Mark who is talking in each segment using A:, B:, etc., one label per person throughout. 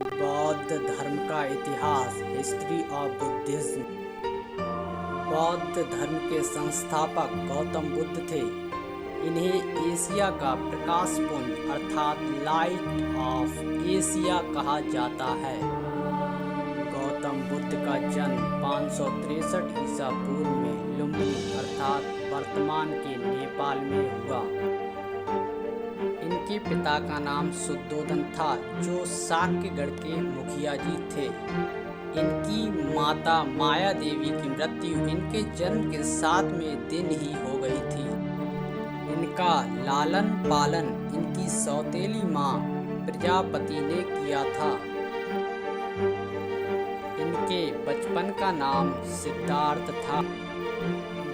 A: बौद्ध धर्म का इतिहास। History of Buddhism. बौद्ध धर्म के संस्थापक गौतम बुद्ध थे। इन्हें एशिया का प्रकाश पुंज अर्थात लाइट ऑफ एशिया कहा जाता है। गौतम बुद्ध का जन्म 563 ईसा पूर्व में लुम्बिनी अर्थात वर्तमान के नेपाल में हुआ। इनके पिता का नाम शुद्धोधन था, जो शाक्यगढ़ के मुखिया जी थे। इनकी माता माया देवी की मृत्यु इनके जन्म के 7वें दिन ही हो गई थी। इनका लालन पालन इनकी सौतेली माँ प्रजापति ने किया था। इनके बचपन का नाम सिद्धार्थ था।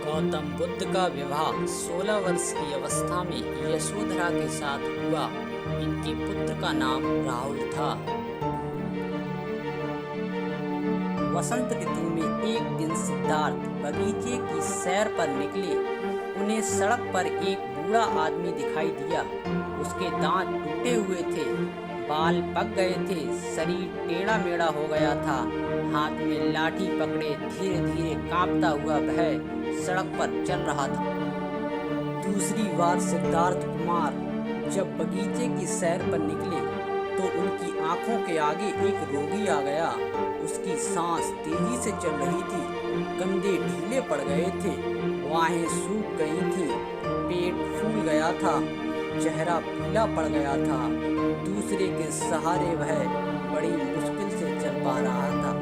A: गौतम बुद्ध का विवाह 16 वर्ष की अवस्था में यशोधरा के साथ हुआ। इनके पुत्र का नाम राहुल था। वसंत ऋतु में एक दिन सिद्धार्थ बगीचे की सैर पर निकले। उन्हें सड़क पर एक बूढ़ा आदमी दिखाई दिया। उसके दांत टूटे हुए थे, बाल पक गए थे, शरीर टेढ़ा मेढ़ा हो गया था। हाथ में लाठी पकड़े धीरे धीरे कांपता हुआ वह सड़क पर चल रहा था। दूसरी बार सिद्धार्थ कुमार जब बगीचे की सैर पर निकले तो उनकी आंखों के आगे एक रोगी आ गया। उसकी सांस तेजी से चल रही थी, कंधे ढीले पड़ गए थे, बाहें सूख गई थी, पेट फूल गया था, चेहरा पीला पड़ गया था। दूसरे के सहारे वह बड़ी मुश्किल से चल पा रहा था।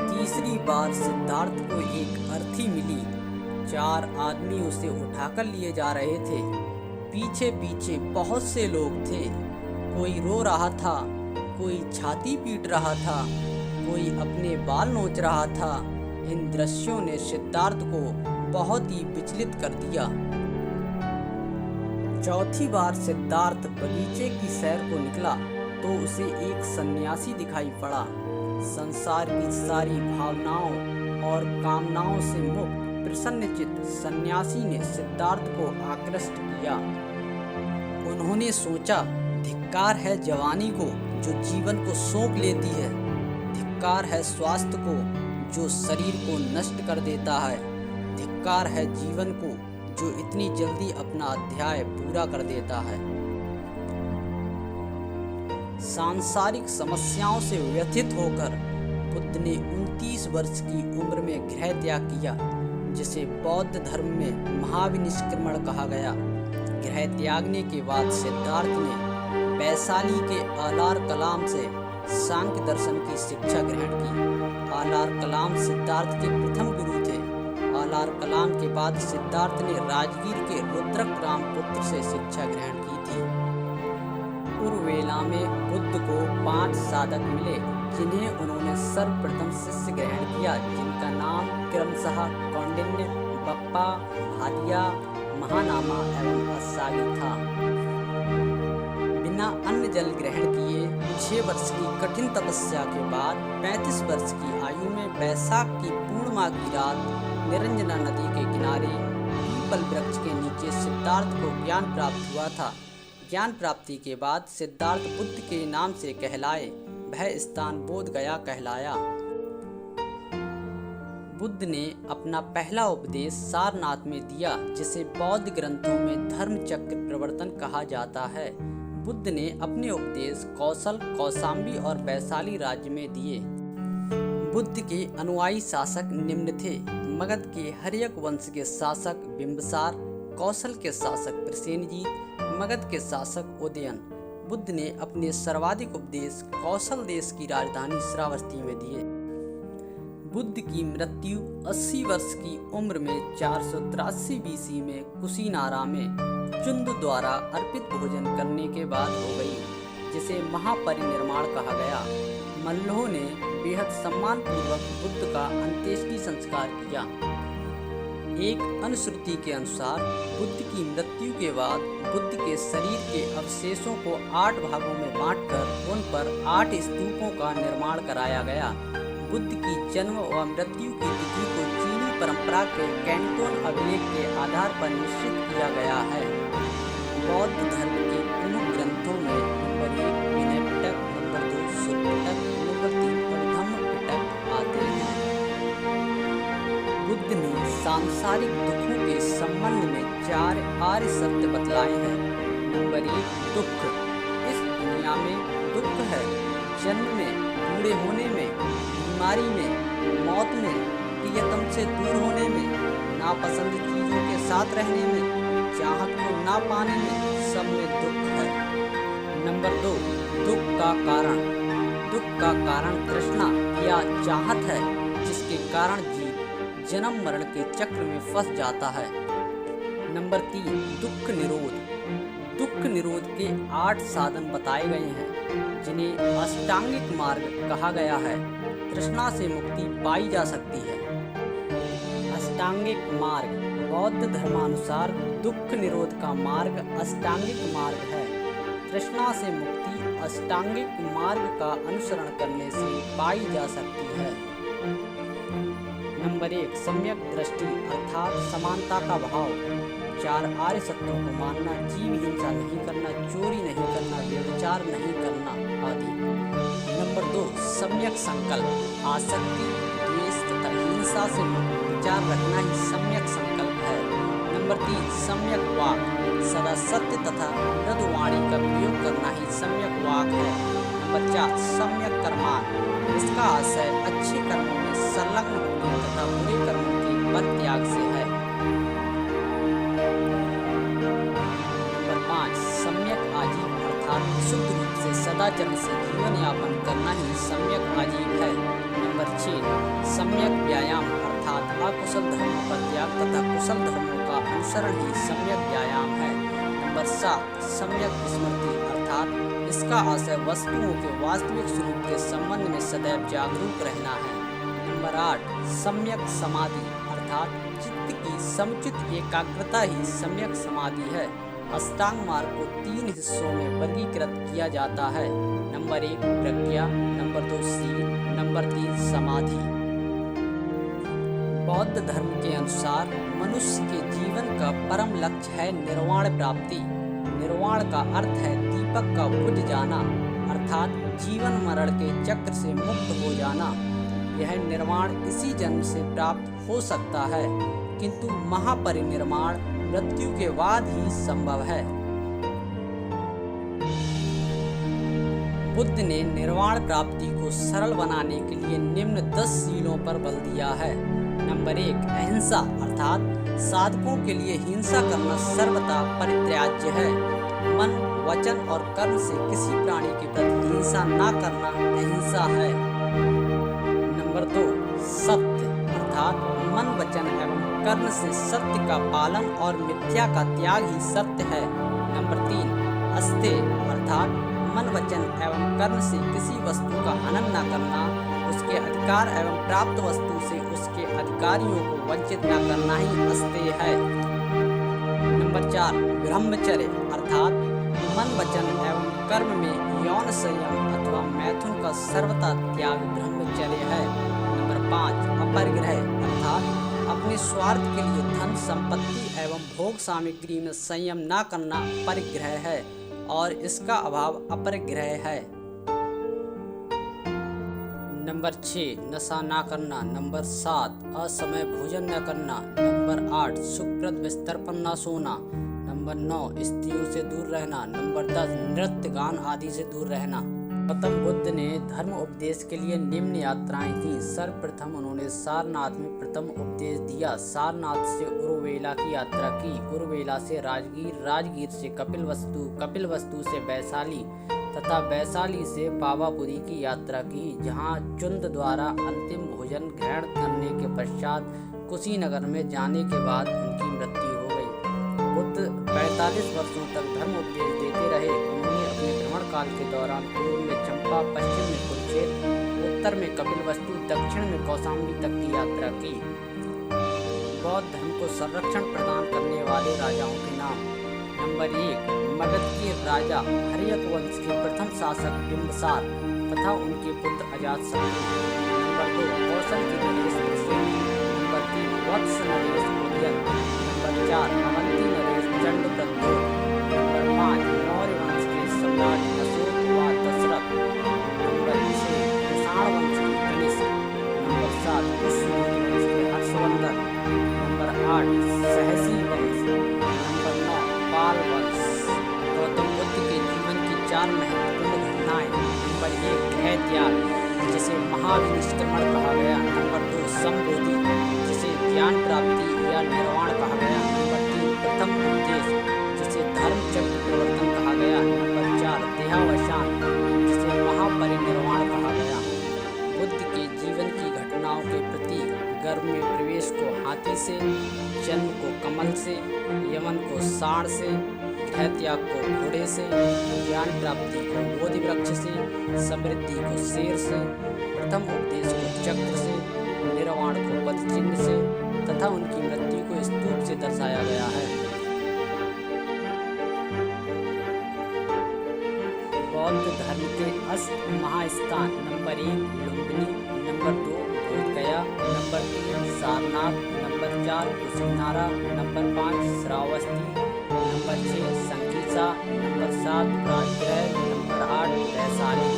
A: तीसरी बार सिद्धार्थ को एक अर्थी मिली। 4 आदमी उसे उठाकर लिए जा रहे थे। पीछे पीछे बहुत से लोग थे। कोई रो रहा था, कोई छाती पीट रहा था, कोई अपने बाल नोच रहा था। इन दृश्यों ने सिद्धार्थ को बहुत ही विचलित कर दिया। चौथी बार सिद्धार्थ बगीचे की सैर को निकला तो उसे एक सन्यासी दिखाई पड़ा। संसार की सारी भावनाओं और कामनाओं से मुक्त प्रसन्नचित्त सन्यासी ने सिद्धार्थ को आकृष्ट किया। उन्होंने सोचा, धिक्कार है जवानी को जो जीवन को सोख लेती है। धिक्कार है स्वास्थ्य को जो शरीर को नष्ट कर देता है। धिक्कार है जीवन को जो इतनी जल्दी अपना अध्याय पूरा कर देता है। सांसारिक समस्याओं से व्यथित होकर बुद्ध ने 29 वर्ष की उम्र में गृह त्याग किया, जिसे बौद्ध धर्म में महाविनिष्क्रमण कहा गया। गृह त्यागने के बाद सिद्धार्थ ने वैशाली के आलार कलाम से सांख्य दर्शन की शिक्षा ग्रहण की। आलार कलाम सिद्धार्थ के प्रथम गुरु थे। आलार कलाम के बाद सिद्धार्थ ने राजगीर के रुद्रक रामपुत्र से शिक्षा ग्रहण की थी। उर्वेला में बुद्ध को 5 साधक मिले, जिन्हें उन्होंने सर्वप्रथम शिष्य ग्रहण किया, जिनका नाम क्रमशः कौंडिन्य, बप्पा, भादिया, महानामा एवं असागी था। बिना अन्न जल ग्रहण किए 6 वर्ष की कठिन तपस्या के बाद 35 वर्ष की आयु में वैशाख की पूर्णिमा की रात निरंजना नदी के किनारे पीपल वृक्ष के नीचे सिद्धार्थ को ज्ञान प्राप्त हुआ था। ज्ञान प्राप्ति के बाद सिद्धार्थ बुद्ध के नाम से कहलाए। वह स्थान बोध गया कहलाया। बुद्ध ने अपना पहला उपदेश सारनाथ में दिया, जिसे बौद्ध ग्रंथों में धर्म चक्र प्रवर्तन कहा जाता है। बुद्ध ने अपने उपदेश कौशल, कौशाम्बी और वैशाली राज्य में दिए। बुद्ध के अनुयायी शासक निम्न थे: मगध के हर्यक वंश के शासक बिंबसार, कौशल के शासक प्रसेनजीत, मगध के शासक उदयन। बुद्ध ने अपने सर्वाधिक उपदेश कौशल देश की राजधानी श्रावस्ती में दिए। बुद्ध की मृत्यु 80 वर्ष की उम्र में 483 BC में कुशीनारा में चुंद द्वारा अर्पित भोजन करने के बाद हो गई, जिसे महापरिनिर्वाण कहा गया। मल्लों ने बेहद सम्मानपूर्वक बुद्ध का अंत्येष्टि संस्कार किया। एक अनुश्रुति के अनुसार बुद्ध की मृत्यु के बाद बुद्ध के शरीर के अवशेषों को 8 भागों में बांटकर उन पर 8 स्तूपों का निर्माण कराया गया। बुद्ध की जन्म व मृत्यु की तिथि को चीनी परंपरा के कैंटोन अभिलेख के आधार पर निश्चित किया गया है। बौद्ध धर्म के प्रमुख ग्रंथों में नंबर 1 विनय पिटक, नंबर 2 सुत्तक, सांसारिक दुखों के संबंध में 4 आर्य सत्य बतलाए हैं। नंबर 1, दुख। इस दुनिया में दुख है। जन्म में, बूढ़े होने में, बीमारी में, मौत में, प्रियतम से दूर होने में, नापसंद चीजों के साथ रहने में, चाहत को ना पाने में, सब में दुख है। नंबर 2, दुख का कारण। दुख का कारण तृष्णा या चाहत है, जिसके कारण जीव जन्म मरण के चक्र में फंस जाता है। नंबर 3, दुख निरोध। दुख निरोध के 8 साधन बताए गए हैं, जिन्हें अष्टांगिक मार्ग कहा गया है। तृष्णा से मुक्ति पाई जा सकती है। अष्टांगिक मार्ग। बौद्ध धर्मानुसार दुख निरोध का मार्ग अष्टांगिक मार्ग है। तृष्णा से मुक्ति अष्टांगिक मार्ग का अनुसरण करने से पाई जा सकती है। नंबर 1, सम्यक दृष्टि अर्थात समानता का भाव। 4 आर्य सत्यों को मानना, जीव हिंसा नहीं करना, चोरी नहीं करना, व्यभिचार नहीं करना आदि। नंबर 2, सम्यक संकल्प। आसक्ति, द्वेष तथा हिंसा से मुक्त विचार रखना ही सम्यक संकल्प है। नंबर 3, सम्यक वाक। सदा सत्य तथा मृदुवाणी का प्रयोग करना ही सम्यक वाक है। नंबर 4, सम्यक कर्मान। इसका आशय अच्छे कर्मों में संलग्न होने तथा बुरे कर्मों के परित्याग से है। नंबर 5, सम्यक आजीव अर्थात शुद्ध रूप से सदाचरण से जीवन यापन करना ही सम्यक आजीव है। नंबर 6, सम्यक व्यायाम अर्थात अकुशल धर्मों का त्याग तथा कुशल धर्मों का अनुसरण ही सम्यक व्यायाम है। नंबर 7, सम्यक स्मृति अर्थात इसका आशय वस्तुओं के वास्तविक स्वरूप के संबंध में सदैव जागरूक रहना है। नंबर 8, सम्यक समाधि अर्थात चित्त की समुचित एकाग्रता ही सम्यक समाधि है। अष्टांग मार्ग को 3 हिस्सों में वर्गीकृत किया जाता है। नंबर 1, प्रज्ञा। नंबर 2, शील। नंबर 3, समाधि। बौद्ध धर्म के अनुसार मनुष्य के जीवन का परम लक्ष्य है निर्वाण प्राप्ति। निर्वाण का अर्थ है दीपक का बुझ जाना अर्थात जीवन मरण के चक्र से मुक्त हो जाना। यह निर्वाण इसी जन्म से प्राप्त हो सकता है, किंतु महापरिनिर्वाण मृत्यु के बाद ही संभव है। बुद्ध ने निर्वाण प्राप्ति को सरल बनाने के लिए निम्न 10 शीलों पर बल दिया है। नंबर 1, अहिंसा अर्थात साधकों के लिए हिंसा करना सर्वथा परित्याज्य है। मन, वचन और कर्म से किसी प्राणी के प्रति हिंसा न करना अहिंसा है। नंबर 2, सत्य अर्थात मन, वचन एवं कर्म से सत्य का पालन और मिथ्या का त्याग ही सत्य है। नंबर 3, अस्तेय अर्थात मन, वचन एवं कर्म से किसी वस्तु का हनन न करना, उसके अधिकार एवं प्राप्त वस्तु से उसके अधिकारियों को वंचित न करना ही अस्तेय है। नंबर 4, ब्रह्मचर्य अर्थात मन, वचन एवं कर्म में यौन संयम अथवा मैथुन का सर्वथा त्याग ब्रह्मचर्य है। नंबर 5, अपरिग्रह अर्थात अपने स्वार्थ के लिए धन, संपत्ति एवं भोग सामग्री में संयम न करना परिग्रह है और इसका अभाव अपरिग्रह है। नंबर 6, नशा ना करना। नंबर 7, असमय भोजन न करना। नंबर 8, सुकृत बिस्तर पर न सोना। नंबर 9, स्त्रियों से दूर रहना। नंबर 10, नृत्य, गान आदि से दूर रहना। गौतम बुद्ध ने धर्म उपदेश के लिए निम्न यात्राएं की। सर्वप्रथम उन्होंने सारनाथ में प्रथम उपदेश दिया। सारनाथ से उरुवेला की यात्रा की। उरुवेला से राजगीर, राजगीर से कपिलवस्तु, कपिलवस्तु से वैशाली तथा वैशाली से पावापुरी की यात्रा की, जहां चुंद द्वारा अंतिम भोजन ग्रहण करने के पश्चात कुशीनगर में जाने के बाद उनकी मृत्यु हो गई। बुद्ध 45 वर्षों तक धर्म उपदेश देते रहे। उन्होंने अपने भ्रमण काल के दौरान पूर्व में चंपा, पश्चिम में कुरुक्षेत्र, उत्तर में कपिलवस्तु, दक्षिण में कौशाम्बी तक की यात्रा की। बौद्ध धर्म को संरक्षण प्रदान करने वाले राजाओं के नाम। नंबर 1, मगध के राजा हर्यक वंश के प्रथम शासक बिंबिसार तथा उनके पुत्र अजातशत्रु। नंबर 2, कौशल के नरेश कृष्ण। नंबर 3, वत्स नरेश उदयन। नंबर 4, अवंती नरेश चंद्रप्रद्योत। नंबर 5, मौर्य वंश के सम्राट अशोक व दशरथ। नंबर 6, कुषाण वंश के कनिष्क। नंबर 7, पुष्यभूति वंश के हर्षवर्धन। नंबर त्याग, जिसे महाविनिष्क्रमण कहा गया। नंबर 2 संबोधि, जिसे ज्ञान प्राप्ति या निर्वाण कहा गया। नंबर 3 प्रथम उपदेश, जिसे धर्म चक्र प्रवर्तन कहा गया। नंबर 4 देहावसान, जिसे महापरिनिर्वाण कहा गया। बुद्ध के जीवन की घटनाओं के प्रतीक गर्भ में प्रवेश को हाथी से, जन्म को कमल से, यमन को सांड से, गृह त्याग को घोड़े से, ज्ञान प्राप्ति को बोधि वृक्ष से, समृद्धि को शेर से, प्रथम उपदेश को चक्र से, निर्वाण को पद चिन्ह से तथा उनकी मृत्यु को स्तूप से दर्शाया गया है। बौद्ध धर्म के अष्ट महास्थान number 1 Lumbini, number 2 Bodhgaya, number 3 Sarnath, number 4 Kushinara, number 5 Shravasti, number 6 Sankisa, number 7 Rajgriha, number 8 Vaishali.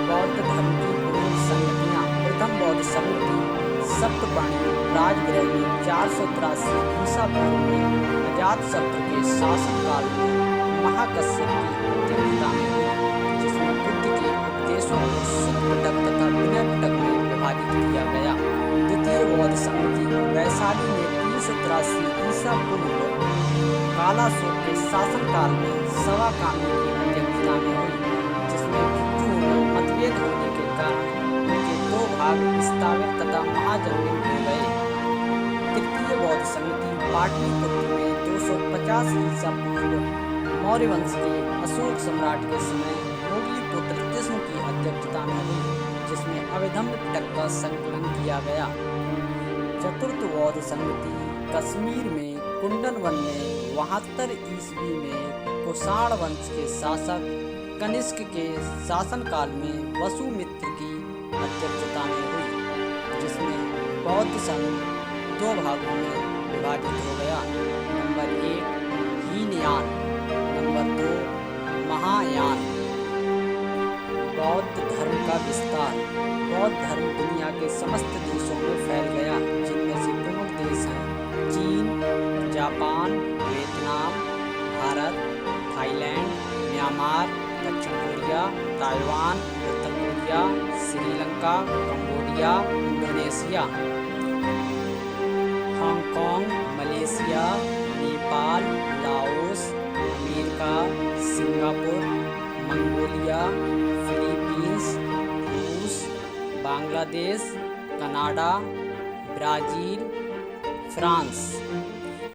A: बौद्ध धर्म की प्रमुख संगतियाँ। प्रथम बौद्ध संगति सप्तपर्णी राजगृह में 483 ईसा पूर्व में अजातशत्रु के शासनकाल में महाकश्यप की अध्यक्षता में हुई, जिसमें बुद्ध के उपदेशों को शुद्ध पिटक तथा विनय पिटक में विभाजित किया गया। द्वितीय बौद्ध संगति वैशाली में 383 ईसा पूर्व कालाशोक के शासनकाल में सवा कामी की अध्यक्षता में हुई, जिसमें भिक्षुओं में मतभेद होने के कारण उनके दो भाग स्थापित तथा महाजनमिन हो गए। तृतीय बौद्ध संगति पाटलिपुत्र में 250 ईसा पूर्व मौर्य वंश के अशोक सम्राट के समय मोगली पुत्र कृष्ण की अध्यक्षता में हुई, जिसमें अभिधम्म पिटक का संकलन किया गया। चतुर्थ बौद्ध संगति कश्मीर में कुंडन वन में 72 ईस्वी में कुषाण वंश के शासक कनिष्क के शासनकाल में वसुमित्र की अध्यक्षता में हुई, जिसमें बौद्ध संघ दो भागों में विभाजित हो गया। Number 1 Hinayana, number 2 Mahayana. बौद्ध धर्म का विस्तार। बौद्ध धर्म दुनिया के समस्त देशों में फैल गया, जिनमें से प्रमुख देश हैं चीन, Japan, Vietnam, Bharat, Thailand, Myanmar, दक्षिण कोरिया, ताइवान, उत्तर Korea, Sri Lanka, Cambodia, Indonesia, Hong Kong, Malaysia, Nepal, Laos, America, Singapore, Mongolia, Philippines, रूस, बांग्लादेश, कनाडा, ब्राज़ील, फ्रांस।